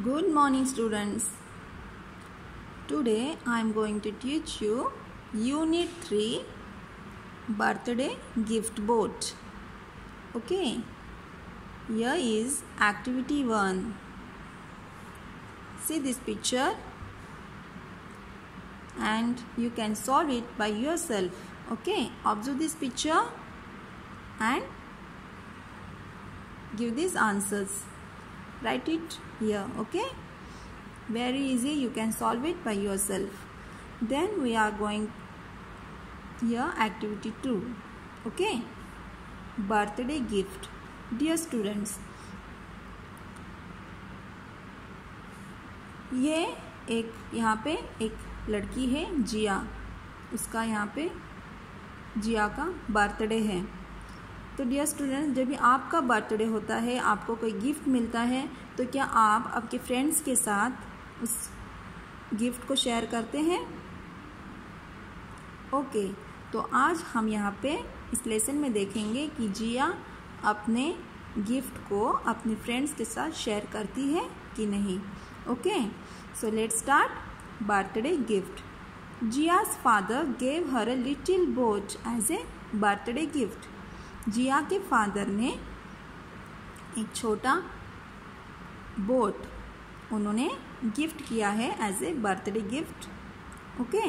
Good morning, students. Today I am going to teach you Unit 3 Birthday Gift Boat. Okay, here is Activity 1. See this picture and you can solve it by yourself. Okay, observe this picture and give these answers. Write it here. Okay, very easy, you can solve it by yourself. Then we are going here activity 2. Okay, birthday gift. Dear students, ये एक यहाँ पे एक लड़की है जिया, उसका यहाँ पे जिया का बर्थडे है। तो डियर स्टूडेंट्स, जब भी आपका बर्थडे होता है, आपको कोई गिफ्ट मिलता है, तो क्या आप आपके फ्रेंड्स के साथ उस गिफ्ट को शेयर करते हैं? ओके, तो आज हम यहाँ पे इस लेसन में देखेंगे कि जिया अपने गिफ्ट को अपने फ्रेंड्स के साथ शेयर करती है कि नहीं। Okay, so let's start birthday gift. Jiya's father gave her a little boat as a birthday gift. जिया के फादर ने एक छोटा बोट उन्होंने गिफ्ट किया है as a birthday gift. Okay,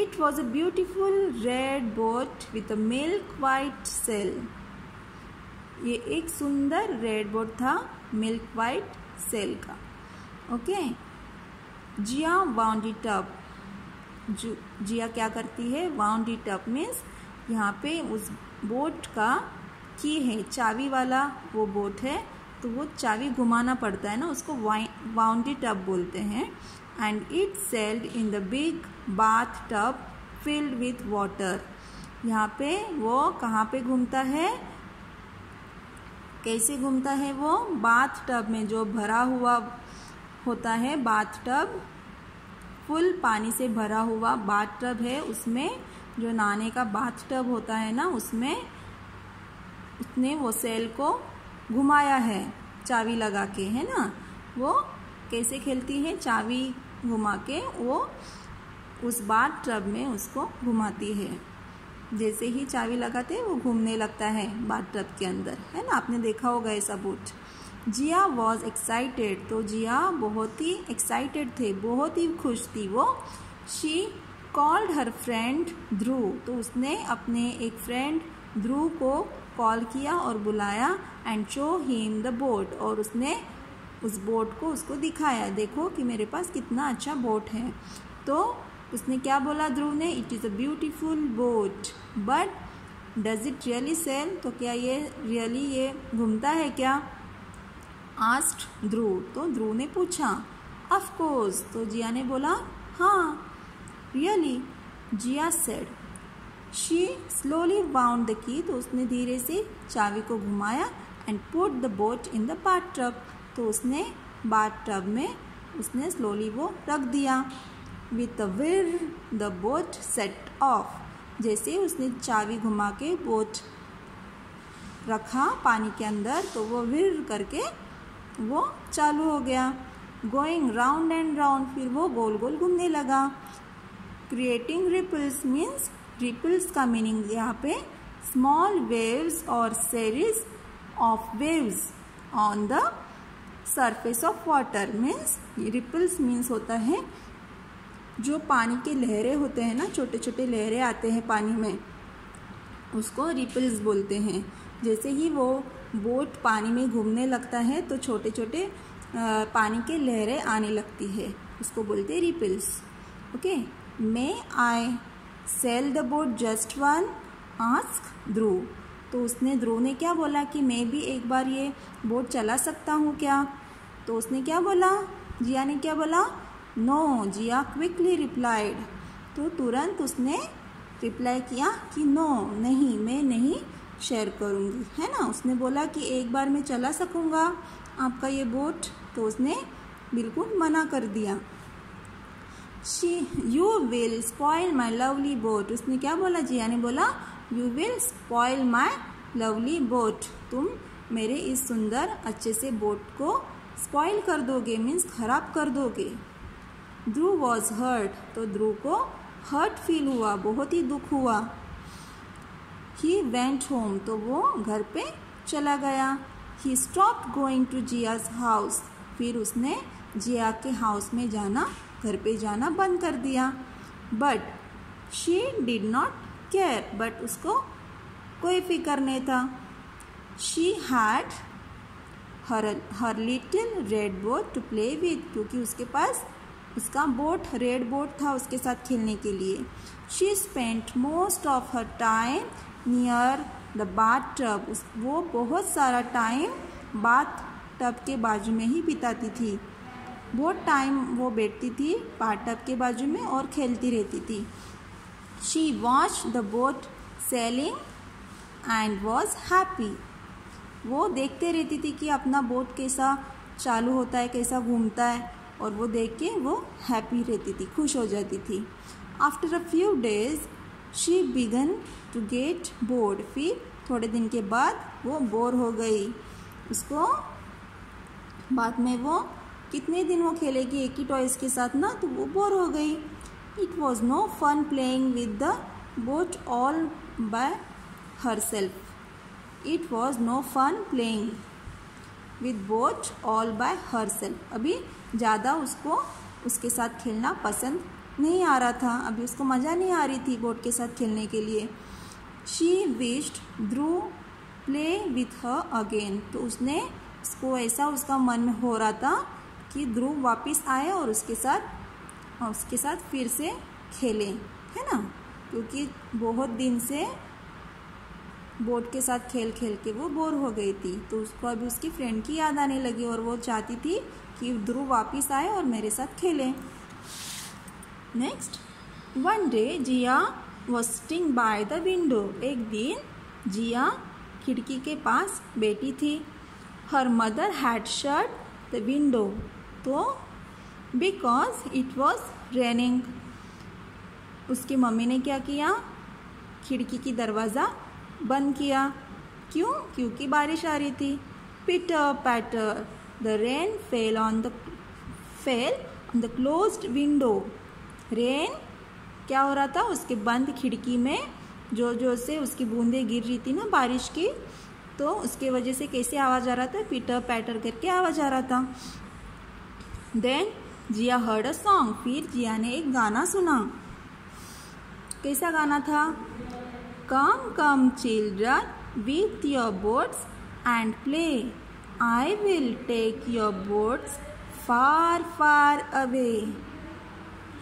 it was a beautiful red boat with a milk white sail. ये एक सुंदर रेड बोट था मिल्क वाइट सेल का। Okay, Jiya wound it up. Jiya क्या करती है? वाउंड इट अप मीन्स यहाँ पे उस बोट का की है, चाबी वाला वो बोट है, तो वो चाबी घुमाना पड़ता है ना, उसको वाउंड इट अप बोलते हैं। And it sailed in the big bath tub filled with water. यहाँ पे वो कहाँ पे घूमता है, कैसे घूमता है? वो बाथ टब में, जो भरा हुआ होता है बाथ टब, फुल पानी से भरा हुआ बाथ टब है, उसमें जो नहाने का बाथ टब होता है ना, उसमें उसने वो सेल को घुमाया है चाबी लगा के, है ना। वो कैसे खेलती है? चाबी घुमा के वो उस बाथ टब में उसको घुमाती है। जैसे ही चाबी लगाते वो घूमने लगता है बाथ टब के अंदर, है ना। आपने देखा होगा ऐसा बोट। Jiya was excited. तो जिया बहुत ही एक्साइटेड थे, बहुत ही खुश थी वो। शी कॉल्ड हर फ्रेंड ध्रुव। तो उसने अपने एक फ्रेंड ध्रुव को कॉल किया और बुलाया। And show him the boat. और उसने उस बोट को उसको दिखाया, देखो कि मेरे पास कितना अच्छा बोट है। तो उसने क्या बोला ध्रुव ने? It is a beautiful boat but does it really sail. तो क्या ये रियली ये घूमता है क्या? आस्क्ड ध्रुव। तो ध्रुव ने पूछा। Of course. तो जिया ने बोला हाँ। Really, Jiya said. She slowly wound the key. तो उसने धीरे से चाबी को घुमाया। And put the boat in the bath tub. तो उसने बाथ टब में उसने स्लोली वो रख दिया। विथ अ विर द बोट सेट ऑफ। जैसे उसने चाबी घुमा के बोट रखा पानी के अंदर, तो वो विर करके वो चालू हो गया। गोइंग राउंड एंड राउंड, फिर वो गोल गोल घूमने लगा। क्रिएटिंग रिपल्स मीन्स, रिपल्स का मीनिंग यहाँ पे स्मॉल वेव्स और series of waves on the surface of water. Means ripples means होता है जो पानी के लहरें होते हैं ना, छोटे छोटे लहरें आते हैं पानी में, उसको रिपल्स बोलते हैं। जैसे ही वो बोट पानी में घूमने लगता है तो छोटे छोटे पानी के लहरें आने लगती है, उसको बोलते हैं ripples. Okay, may I sail the boat just one? Ask Dhruv. तो उसने ध्रुव ने क्या बोला कि मैं भी एक बार ये बोट चला सकता हूँ क्या? तो उसने क्या बोला? जिया ने क्या बोला? नो। जिया क्विकली रिप्लाइड। तो तुरंत उसने रिप्लाई किया कि नो, नहीं, मैं नहीं शेयर करूँगी, है ना। उसने बोला कि एक बार मैं चला सकूँगा आपका ये बोट, तो उसने बिल्कुल मना कर दिया। You will spoil my lovely boat. उसने क्या बोला? जिया ने बोला you will spoil my lovely boat. तुम मेरे इस सुंदर अच्छे से बोट को स्पॉइल कर दोगे मीन्स खराब कर दोगे। ध्रुव वॉज हर्ट, तो ध्रुव को हर्ट फील हुआ, बहुत ही दुख हुआ। ही वेंट होम, तो वो घर पे चला गया। He stopped going to Jiya's house, फिर उसने जिया के हाउस में जाना, घर पे जाना बंद कर दिया। But she did not care, but उसको कोई फिक्र नहीं था। She had her little red boat to play with, क्योंकि उसके पास उसका बोट रेड बोट था उसके साथ खेलने के लिए। She spent most of her time near the bath tub, वो बहुत सारा टाइम बाथ टब के बाजू में ही बिताती थी। बहुत टाइम वो बैठती थी बाथ टब के बाजू में और खेलती रहती थी। She watched the boat selling and was happy, वो देखते रहती थी कि अपना बोट कैसा चालू होता है, कैसा घूमता है, और वो देख के वो हैप्पी रहती थी, खुश हो जाती थी। After a few days she began to get bored, फिर थोड़े दिन के बाद वो बोर हो गई। उसको बाद में वो कितने दिन वो खेलेगी एक ही टॉयज़ के साथ ना, तो वो बोर हो गई। It was no fun playing with the boat all by herself, it was no fun playing with boat all by herself, अभी ज़्यादा उसको उसके साथ खेलना पसंद नहीं आ रहा था, अभी उसको मज़ा नहीं आ रही थी बोट के साथ खेलने के लिए। She wished Dhruv play with her again, तो उसने उसको ऐसा उसका मन हो रहा था कि ध्रुव वापस आए और उसके साथ फिर से खेले, है ना, क्योंकि बहुत दिन से बोट के साथ खेल खेल के वो बोर हो गई थी। तो उसको अभी उसकी फ्रेंड की याद आने लगी और वो चाहती थी कि ध्रुव वापस आए और मेरे साथ खेले। Next, one day Jiya was sitting by the window, एक दिन जिया खिड़की के पास बैठी थी। Her mother had shut the window, तो बिकॉज इट वॉज रेनिंग, उसकी मम्मी ने क्या किया, खिड़की की दरवाज़ा बंद किया। क्यों? क्योंकि बारिश आ रही थी। Pitter patter the rain fell on the closed window, rain क्या हो रहा था, उसके बंद खिड़की में जोर जोर से उसकी बूंदें गिर रही थी ना बारिश की, तो उसके वजह से कैसे आवाज़ आ रहा था, पिटर पैटर करके आवाज़ आ रहा था। Then Jiya heard a song, फिर जिया ने एक गाना सुना। कैसा गाना था? Come come children with your boats and play, I will take your boats far far away,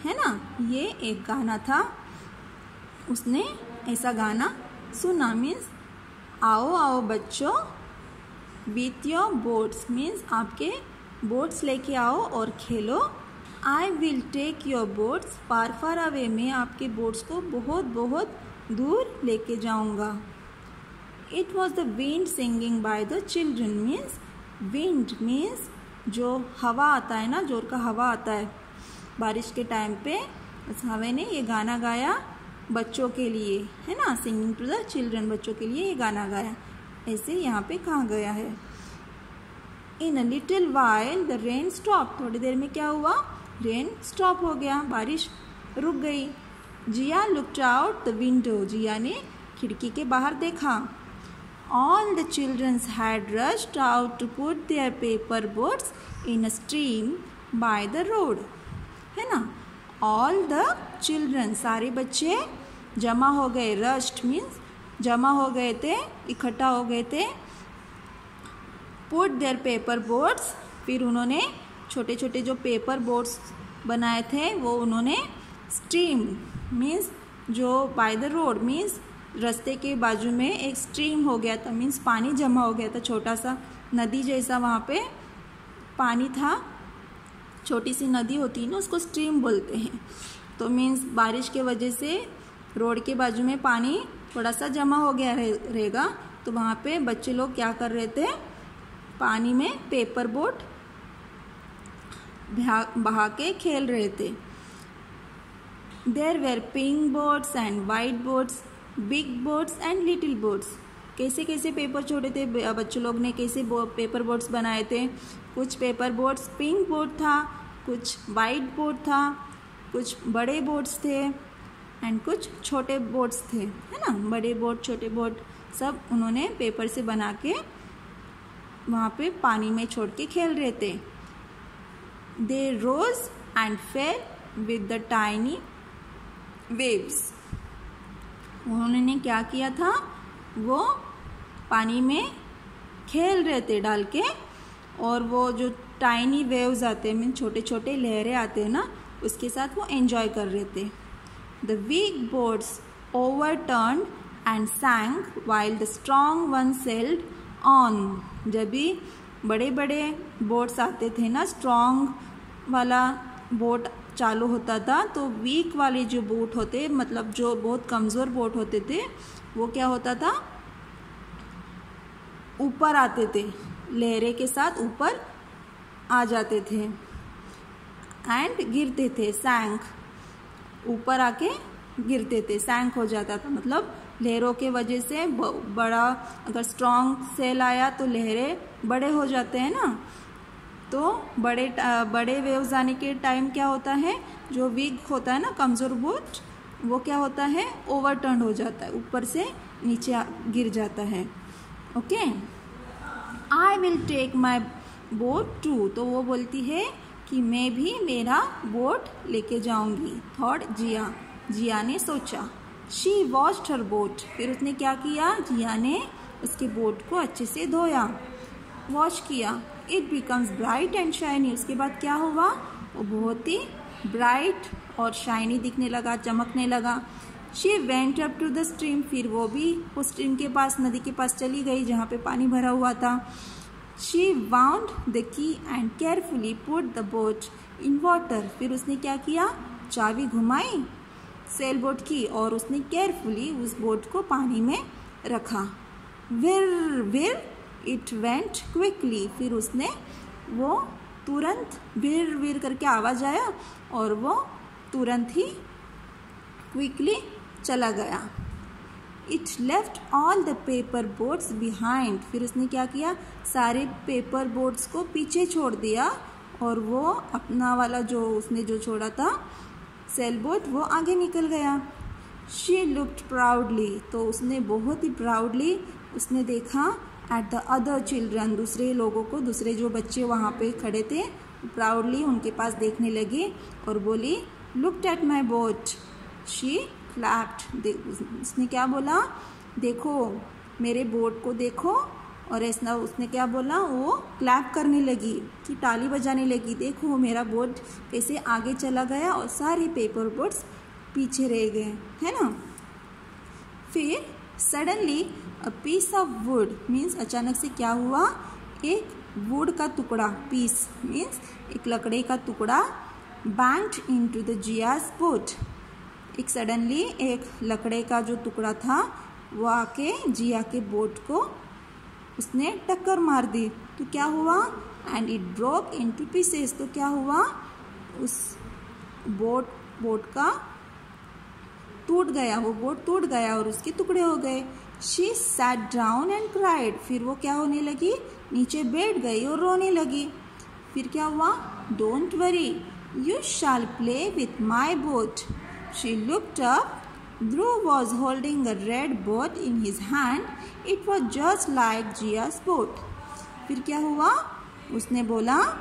है ना, ये एक गाना था। उसने ऐसा गाना सुना, मीन्स आओ आओ बच्चों, विथ योर बोट्स मीन्स आपके बोट्स लेके आओ और खेलो। I will take your boats far far away, मैं आपके बोट्स को बहुत बहुत दूर लेके जाऊंगा। It was the wind singing by the children, means wind means जो हवा आता है ना, जोर का हवा आता है बारिश के टाइम पे, उस हवा ने ये गाना गाया बच्चों के लिए, है ना, सिंगिंग टू द चिल्ड्रन, बच्चों के लिए ये गाना गाया। ऐसे यहाँ पे कहा गया है। In a little while the rain stop, थोड़ी देर में क्या हुआ, रेन स्टॉप हो गया, बारिश रुक गई। Jiya looked out the window, Jiya ने खिड़की के बाहर देखा। All the childrens had rushed out to put their paper boats in a stream by the road, है ना। ऑल द चिल्ड्रन, सारे बच्चे जमा हो गए, रश्ड मीन्स जमा हो गए थे, इकट्ठा हो गए थे। पुट देयर पेपर बोट्स, फिर उन्होंने छोटे छोटे जो पेपर बोट्स बनाए थे वो उन्होंने स्ट्रीम मीन्स जो बाय द रोड मीन्स रास्ते के बाजू में एक स्ट्रीम हो गया था, मीन्स पानी जमा हो गया था, छोटा सा नदी जैसा वहाँ पे पानी था, छोटी सी नदी होती है ना, उसको स्ट्रीम बोलते हैं। तो मीन्स बारिश के वजह से रोड के बाजू में पानी थोड़ा सा जमा हो गया रहेगा, तो वहाँ पे बच्चे लोग क्या कर रहे थे, पानी में पेपर बोट बहा के खेल रहे थे। There were pink boats and white boats, big boats and little boats, कैसे कैसे पेपर छोड़े थे बच्चों लोग ने, कैसे पेपर बोट्स बनाए थे। कुछ पेपर बोट्स पिंक बोर्ड था, कुछ वाइट बोर्ड था, कुछ बड़े बोर्ड्स थे एंड कुछ छोटे बोर्ड्स थे, है ना। बड़े बोर्ड छोटे बोर्ड सब उन्होंने पेपर से बना के वहाँ पे पानी में छोड़ के खेल रहे थे। They rose and fell with the tiny waves. उन्होंने क्या किया था, वो पानी में खेल रहे थे डाल के, और वो जो टाइनी वेव्स आते हैं मीन छोटे छोटे लहरें आते हैं ना, उसके साथ वो एंजॉय कर रहे थे। The weak boats overturned and sank while the strong one sailed on. जब भी बड़े बड़े बोट्स आते थे ना, स्ट्रॉन्ग वाला बोट चालू होता था, तो वीक वाले जो बोट होते, मतलब जो बहुत कमज़ोर बोट होते थे, वो क्या होता था, ऊपर आते थे, लहरें के साथ ऊपर आ जाते थे एंड गिरते थे। सैंक, ऊपर आके गिरते थे, सैंक हो जाता था, मतलब लहरों के वजह से बड़ा, अगर स्ट्रॉन्ग सेल आया तो लहरें बड़े हो जाते हैं ना, तो बड़े वेव्स आने के टाइम क्या होता है, जो वीक होता है ना कमज़ोर बोट, वो क्या होता है, ओवरटर्न हो जाता है, ऊपर से नीचे गिर जाता है। Okay, I will take my boat too. तो वो बोलती है कि मैं भी मेरा बोट लेके जाऊंगी। थॉट जिया, जिया ने सोचा। She washed her boat. फिर उसने क्या किया, जिया ने उसके बोट को अच्छे से धोया, वॉश किया। It becomes bright and shiny. उसके बाद क्या हुआ, वो बहुत ही ब्राइट और शाइनी दिखने लगा, चमकने लगा। She went up to the stream. फिर वो भी उस स्ट्रीम के पास, नदी के पास चली गई जहाँ पे पानी भरा हुआ था। शी वाउंड द की and carefully put the boat in water. फिर उसने क्या किया, चाबी घुमाई सेल बोट की और उसने केयरफुली उस बोट को पानी में रखा। विर विर इट वेंट क्विकली। फिर उसने वो तुरंत विर विर करके आवाज आया और वो तुरंत ही क्विकली चला गया। It left all the paper boats behind. फिर उसने क्या किया, सारे पेपर बोट्स को पीछे छोड़ दिया और वो अपना वाला जो उसने जो छोड़ा था सेल बोट, वो आगे निकल गया। She looked proudly. तो उसने बहुत ही प्राउडली उसने देखा एट द अदर चिल्ड्रन। दूसरे लोगों को, दूसरे जो बच्चे वहाँ पे खड़े थे, प्राउडली उनके पास देखने लगी और बोली, looked at my boat. She clapped. उसने क्या बोला, देखो मेरे बोट को देखो। और ऐसा उसने क्या बोला, वो क्लैप करने लगी, कि ताली बजाने लगी, देखो मेरा बोट कैसे आगे चला गया और सारे पेपर बोट्स पीछे रह गए, है ना। फिर suddenly a piece of wood, means अचानक से क्या हुआ, एक वुड का टुकड़ा, पीस मीन्स एक लकड़ी का टुकड़ा, बैंक्ड इनटू द जियास बोट। एक सडनली एक लकड़े का जो टुकड़ा था वो आके जिया के बोट को उसने टक्कर मार दी। तो क्या हुआ, and it broke into pieces. तो क्या हुआ, उस बोट का टूट गया, वो बोट टूट गया और उसके टुकड़े हो गए। She sat down and cried. फिर वो क्या होने लगी, नीचे बैठ गई और रोने लगी। फिर क्या हुआ, don't worry, you shall play with my boat. She looked up. Dhruv was holding a red boat in his hand. It was just like Jia's boat. फिर क्या हुआ, उसने बोला,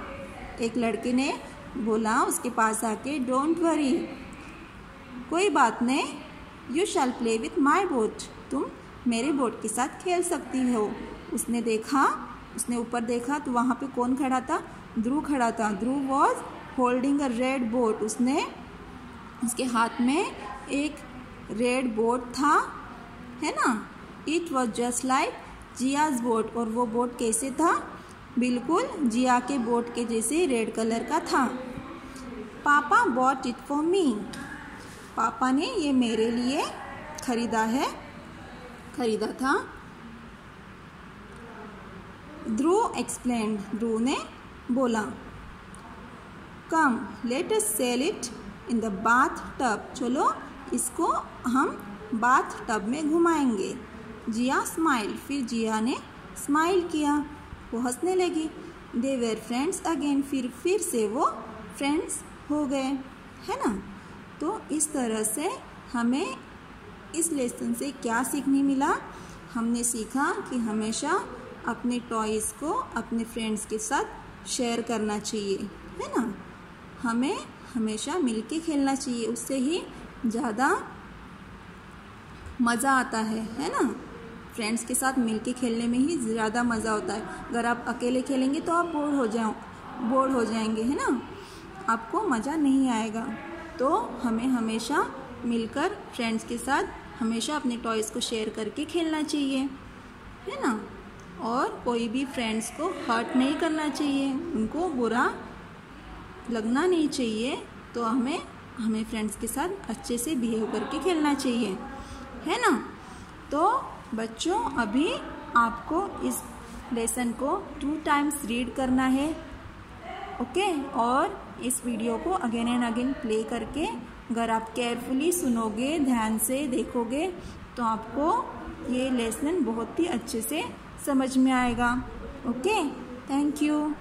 एक लड़के ने बोला उसके पास आके, डोंट वरी, कोई बात नहीं, you shall play with my boat, तुम मेरे बोट के साथ खेल सकती हो। उसने देखा, उसने ऊपर देखा तो वहाँ पे कौन खड़ा था, ध्रुव खड़ा था। Dhruv was holding a red boat. उसने, उसके हाथ में एक रेड बोट था, है ना। It was just like जियाज boat. और वो बोट कैसे था, बिल्कुल जिया के बोट के जैसे रेड कलर का था। पापा बॉट इट फॉर मी। पापा ने ये मेरे लिए खरीदा था। ध्रुव एक्सप्लेन्ड। ध्रुव ने बोला, come let us sail it in the bath tub. चलो इसको हम बाथ टब में घुमाएंगे। जिया स्माइल, फिर जिया ने स्माइल किया, वो हंसने लगी। दे वेर फ्रेंड्स अगेन, फिर से वो फ्रेंड्स हो गए, है ना। तो इस तरह से हमें इस लेसन से क्या सीखने मिला? हमने सीखा कि हमेशा अपने टॉयज़ को अपने फ्रेंड्स के साथ शेयर करना चाहिए, है ना। हमें हमेशा मिलके खेलना चाहिए, उससे ही ज़्यादा मज़ा आता है ना। फ्रेंड्स के साथ मिलके खेलने में ही ज़्यादा मज़ा होता है। अगर आप अकेले खेलेंगे तो आप बोर हो जाएंगे, है ना, आपको मज़ा नहीं आएगा। तो हमें हमेशा मिलकर फ्रेंड्स के साथ हमेशा अपने टॉयज़ को शेयर करके खेलना चाहिए, है ना। और कोई भी फ्रेंड्स को हर्ट नहीं करना चाहिए, उनको बुरा लगना नहीं चाहिए। तो हमें फ्रेंड्स के साथ अच्छे से बिहेव करके खेलना चाहिए, है ना। तो बच्चों, अभी आपको इस लेसन को 2 टाइम्स रीड करना है, ओके। और इस वीडियो को अगेन एंड अगेन प्ले करके अगर आप केयरफुली सुनोगे, ध्यान से देखोगे, तो आपको ये लेसन बहुत ही अच्छे से समझ में आएगा, ओके। Thank you.